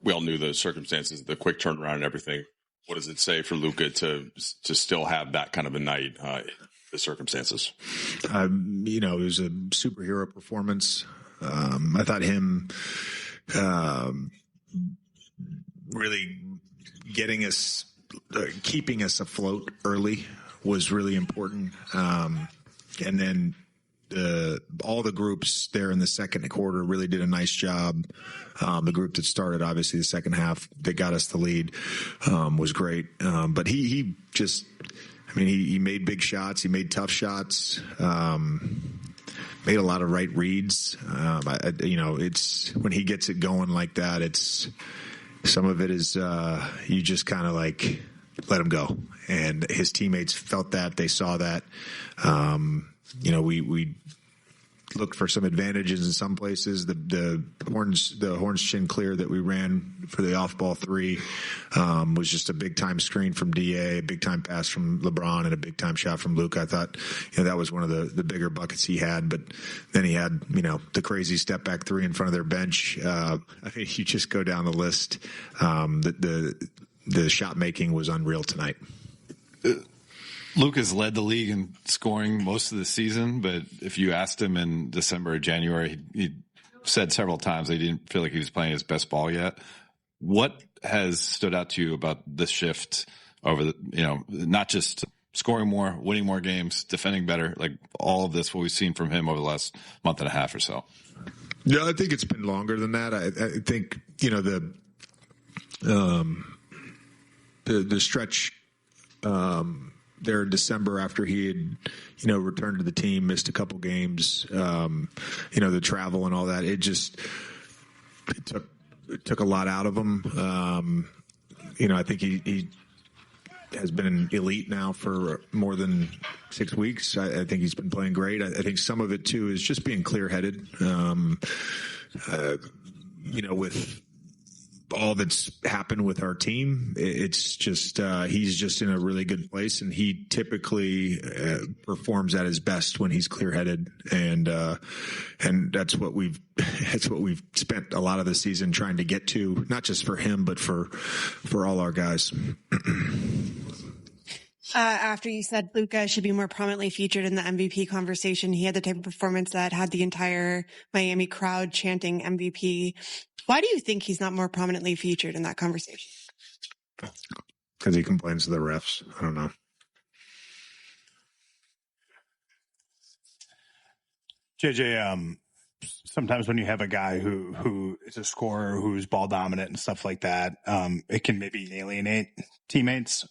We all knew the circumstances, the quick turnaround and everything. What does it say for Luka to still have that kind of a night, the circumstances? It was a superhero performance. I thought him really getting us, keeping us afloat early was really important. And then all the groups there in the second quarter really did a nice job. The group that started, obviously, the second half that got us the lead was great. But he made big shots. He made tough shots. Made a lot of right reads. It's when he gets it going like that, it's some of it is you just kind of like let him go. And his teammates felt that. They saw that. We looked for some advantages in some places. The horns chin clear that we ran for the off ball three was just a big time screen from DA, a big time pass from LeBron, and a big time shot from Luka. I thought that was one of the bigger buckets he had. But then he had the crazy step back three in front of their bench. I think you just go down the list. The shot making was unreal tonight. Luka's led the league in scoring most of the season, but if you asked him in December or January, he said several times that he didn't feel like he was playing his best ball yet. What has stood out to you about this shift over not just scoring more, winning more games, defending better, like all of this, what we've seen from him over the last month and a half or so? Yeah, I think it's been longer than that. I think, the stretch, there in December after he had, returned to the team, missed a couple games, the travel and all that. It took a lot out of him. I think he has been elite now for more than 6 weeks. I think he's been playing great. I think some of it too is just being clear-headed. With all that's happened with our team, it's just he's just in a really good place, and he typically performs at his best when he's clear-headed, and that's what we've spent a lot of the season trying to get to, not just for him but for all our guys. After you said Luka should be more prominently featured in the MVP conversation, he had the type of performance that had the entire Miami crowd chanting MVP. Why do you think he's not more prominently featured in that conversation? Because he complains to the refs. I don't know. JJ, sometimes when you have a guy who is a scorer, who's ball dominant and stuff like that, it can maybe alienate teammates.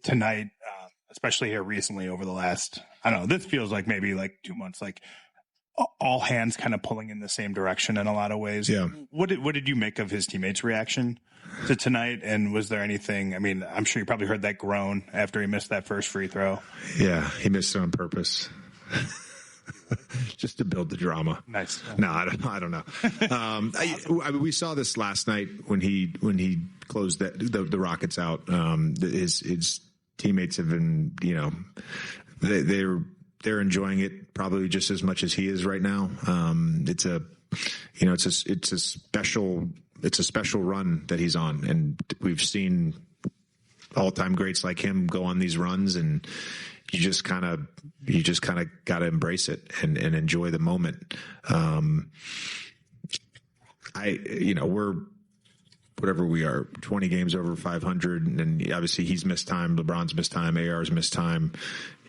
Tonight, especially here recently over the last, I don't know, this feels like maybe like 2 months, like all hands kind of pulling in the same direction in a lot of ways. Yeah. What did you make of his teammates' reaction to tonight? And was there anything, I mean, I'm sure you probably heard that groan after he missed that first free throw. Yeah, he missed it on purpose. Just to build the drama. Nice. No, I don't know. I mean, we saw this last night when he closed the Rockets out. His teammates have been, they're enjoying it probably just as much as he is right now. It's a special run that he's on, and we've seen all-time greats like him go on these runs, and you just kind of got to embrace it and enjoy the moment. We're whatever we are, 20 games over 500, and obviously he's missed time. LeBron's missed time. AR's missed time.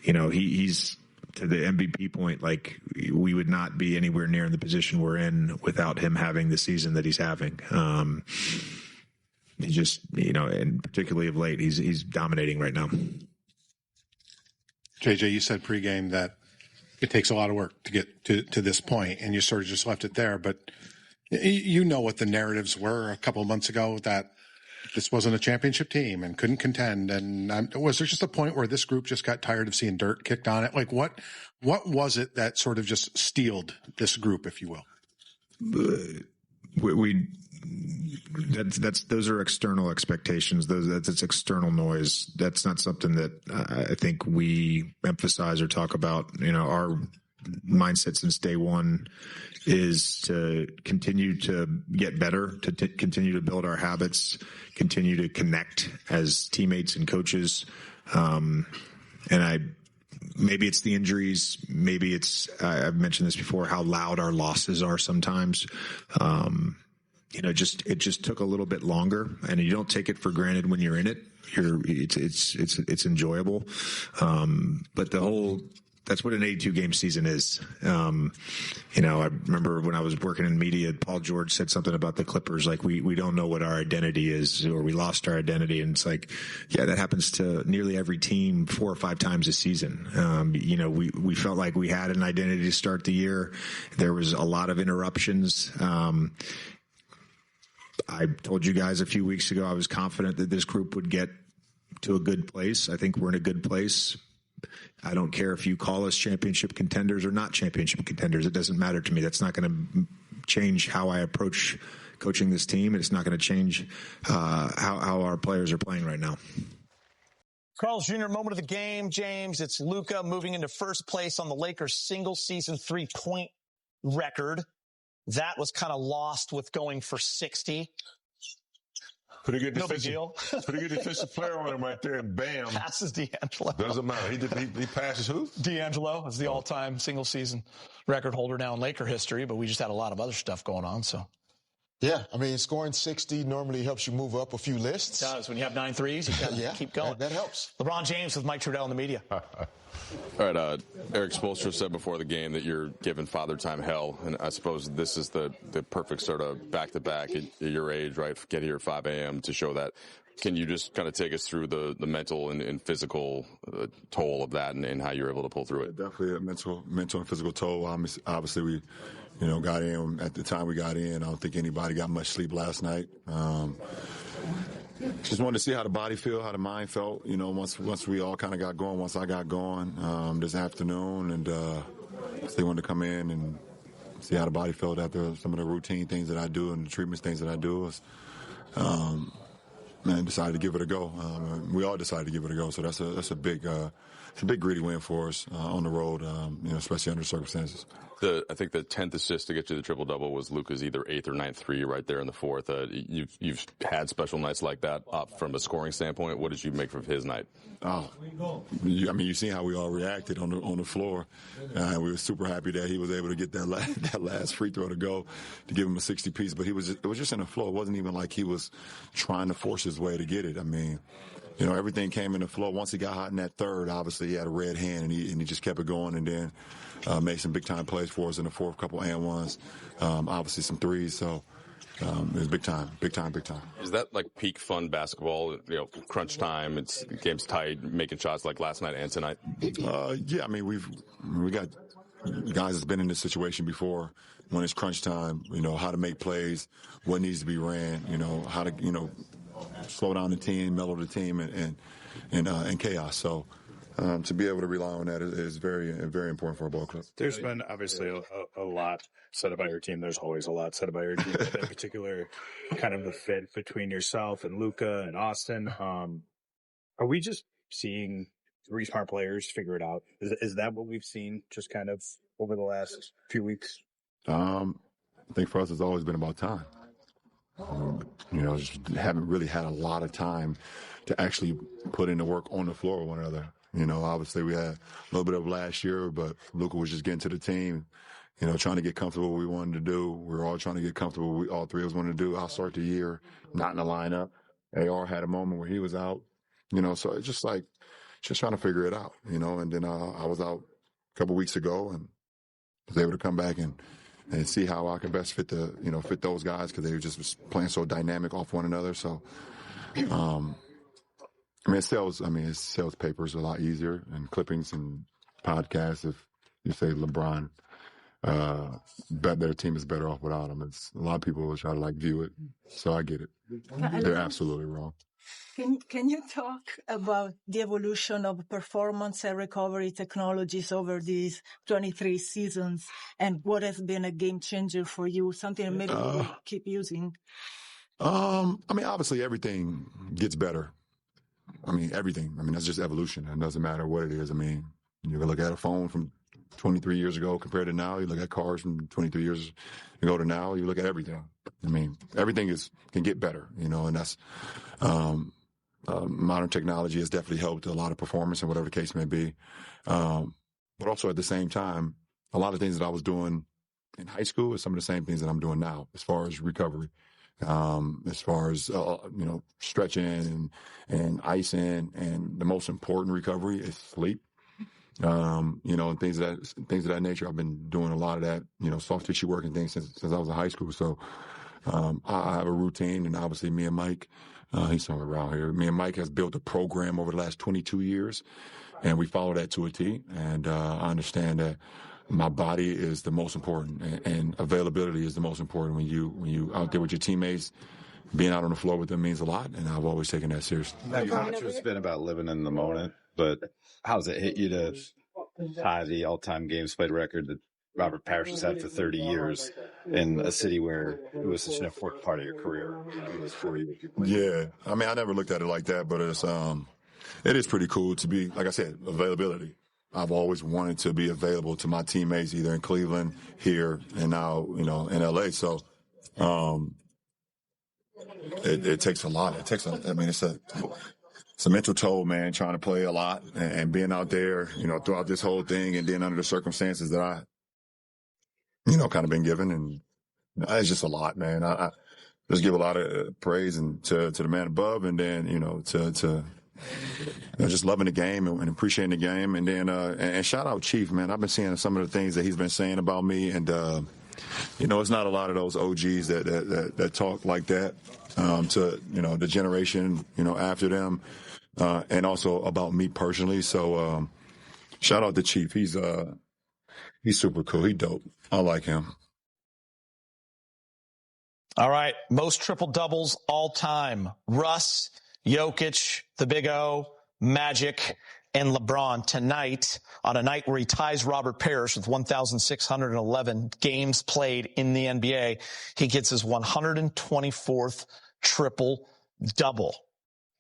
He's to the MVP point. Like, we would not be anywhere near in the position we're in without him having the season that he's having. He just, and particularly of late, he's dominating right now. JJ, you said pregame that it takes a lot of work to get to this point, and you sort of just left it there. But you know what the narratives were a couple of months ago, that this wasn't a championship team and couldn't contend. And was there just a point where this group just got tired of seeing dirt kicked on it? Like, what was it that sort of just steeled this group, if you will? Those are external expectations. That's external noise. That's not something that I think we emphasize or talk about. mindset since day one is to continue to get better, to continue to build our habits, continue to connect as teammates and coaches. Maybe it's the injuries. Maybe it's, I've mentioned this before, how loud our losses are sometimes. It just took a little bit longer, and you don't take it for granted when you're in it. It's enjoyable. But that's what an 82 game season is. I remember when I was working in media, Paul George said something about the Clippers, like we don't know what our identity is, or we lost our identity. And it's like, yeah, that happens to nearly every team 4 or 5 times a season. We felt like we had an identity to start the year. There was a lot of interruptions. I told you guys a few weeks ago, I was confident that this group would get to a good place. I think we're in a good place. I don't care if you call us championship contenders or not championship contenders. It doesn't matter to me. That's not going to change how I approach coaching this team. It's not going to change how our players are playing right now. Carl's Jr. moment of the game, James. It's Luka moving into first place on the Lakers' single-season 3-point record. That was kind of lost with going for 60. Pretty good No big deal. Pretty good defensive player on him right there, and bam. Passes D'Angelo. Doesn't matter. He passes who? D'Angelo is the all-time single-season record holder now in Laker history, but we just had a lot of other stuff going on, so. Yeah, I mean, scoring 60 normally helps you move up a few lists. It does. When you have 9 threes, you got to keep going. That helps. LeBron James with Mike Trudell in the media. All right, Eric Spoelstra said before the game that you're giving Father Time hell, and I suppose this is the perfect sort of back-to-back at your age, right? Get here at 5 a.m. to show that. Can you just kind of take us through the mental and physical toll of that and how you're able to pull through it? Definitely a mental and physical toll. Obviously, we got in at the time we got in. I don't think anybody got much sleep last night. Just wanted to see how the body feel, how the mind felt, once we all kind of got going, once I got going this afternoon. And they wanted to come in and see how the body felt after some of the routine things that I do and the treatments things that I do. And decided to give it a go. We all decided to give it a go. So that's a big gritty win for us on the road, especially under circumstances. I think the 10th assist to get you the triple-double was Luka's either 8th or 9th three right there in the 4th. You've had special nights like that from a scoring standpoint. What did you make of his night? You see how we all reacted on the floor. We were super happy that he was able to get that last free throw to go to give him a 60 piece. But it was just in the flow. It wasn't even like he was trying to force his way to get it. Everything came in the flow. Once he got hot in that third, obviously he had a red hand and he just kept it going, and then made some big time plays for us in the fourth, couple and ones, obviously some threes. So it was big time. Is that like peak fun basketball? Crunch time. It's game's tight, making shots like last night and tonight. Yeah, we got guys that's been in this situation before. When it's crunch time, how to make plays, what needs to be ran, how to slow down the team, mellow the team, and chaos. So to be able to rely on that is very, very important for a ball club. There's been obviously a lot said about your team. There's always a lot said about your team. In particular, kind of the fit between yourself and Luka and Austin. Are we just seeing 3 smart players figure it out? Is that what we've seen just kind of over the last few weeks? I think for us it's always been about time. Just haven't really had a lot of time to actually put in the work on the floor with one another. Obviously we had a little bit of last year, but Luka was just getting to the team, trying to get comfortable with what we wanted to do. We were all trying to get comfortable with what all 3 of us wanted to do. I'll start the year not in the lineup. AR had a moment where he was out, so it's just trying to figure it out, and then I was out a couple weeks ago and was able to come back and see how I can best fit those guys, because they were just playing so dynamic off one another. So, it sells papers a lot easier and clippings and podcasts if you say LeBron, their team is better off without him. A lot of people will try to view it. So I get it. They're absolutely wrong. Can you talk about the evolution of performance and recovery technologies over these 23 seasons, and what has been a game changer for you, something that maybe you will keep using? Obviously everything gets better. Everything. That's just evolution. It doesn't matter what it is. You can look at a phone from 23 years ago compared to now. You look at cars from 23 years ago to now. You look at everything. I mean, everything can get better, and that's modern technology has definitely helped a lot of performance and whatever the case may be. But also at the same time, a lot of things that I was doing in high school is some of the same things that I'm doing now as far as recovery. As far as, stretching and icing, and the most important recovery is sleep. And things of that nature. I've been doing a lot of that, soft tissue work and things since I was in high school. So, I have a routine, and obviously me and Mike, he's somewhere around here. Me and Mike has built a program over the last 22 years, and we follow that to a T. And, I understand that my body is the most important, and availability is the most important when you out there with your teammates. Being out on the floor with them means a lot, and I've always taken that seriously. Much has been about living in the moment, but how's it hit you to tie the all-time games played record that Robert Parrish has had for 30 years in a city where it was such an important part of your career? Yeah, I mean, I never looked at it like that, but it is pretty cool to be, like I said, availability. I've always wanted to be available to my teammates, either in Cleveland, here, and now, in LA. So, it takes a lot. It's a mental toll, man, trying to play a lot and being out there, throughout this whole thing, and then under the circumstances that I, kind of been given. And it's just a lot, man. I just give a lot of praise to the man above, and then, to just loving the game and appreciating the game. And then, and shout out Chief, man. I've been seeing some of the things that he's been saying about me. And, it's not a lot of those OGs that talk like that, to, the generation, after them, and also about me personally. So, shout out to Chief. He's super cool. He dope. I like him. All right. Most triple doubles all time. Russ, Jokic, the Big O, Magic, and LeBron tonight, on a night where he ties Robert Parrish with 1,611 games played in the NBA. He gets his 124th triple-double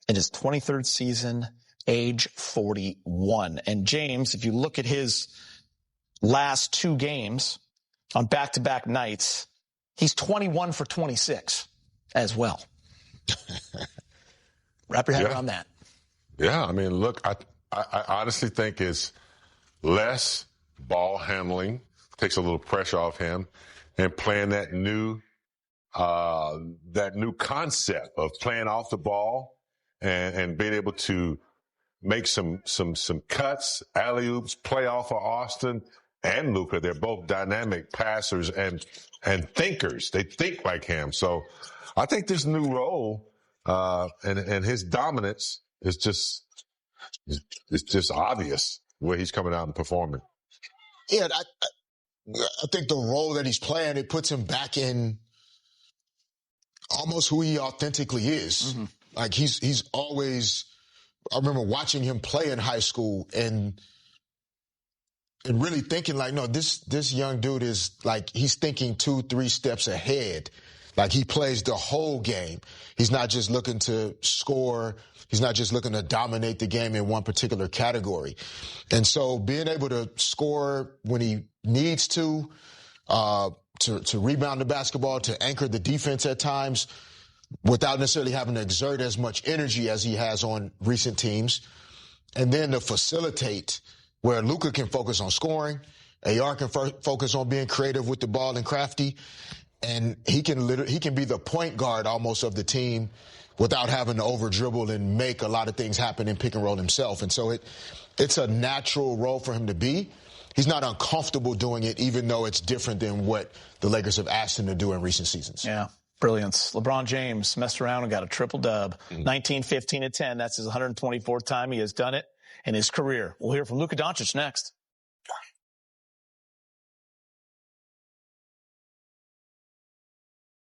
in his 23rd season, age 41. And James, if you look at his last two games on back-to-back nights, he's 21 for 26 as well. Wrap your head around that. Yeah, I mean, look, I honestly think it's less ball handling, takes a little pressure off him, and playing that new concept of playing off the ball and being able to make some cuts, alley-oops, play off of Austin and Luka. They're both dynamic passers and thinkers. They think like him. So I think this new role, and his dominance is just obvious where he's coming out and performing. Yeah, I think the role that he's playing, it puts him back in almost who he authentically is. Mm-hmm. Like he's always, I remember watching him play in high school and really thinking like, no, this young dude is like, he's thinking 2-3 steps ahead. Like he plays the whole game. He's not just looking to score. He's not just looking to dominate the game in one particular category. And so being able to score when he needs to rebound the basketball, to anchor the defense at times without necessarily having to exert as much energy as he has on recent teams. And then to facilitate where Luka can focus on scoring, AR can focus on being creative with the ball and crafty. And he can be the point guard almost of the team without having to over dribble and make a lot of things happen in pick and roll himself. And so it's a natural role for him to be. He's not uncomfortable doing it, even though it's different than what the Lakers have asked him to do in recent seasons. Yeah, brilliance. LeBron James messed around and got a triple-dub. 19, 15, and 10. That's his 124th time he has done it in his career. We'll hear from Luka Doncic next.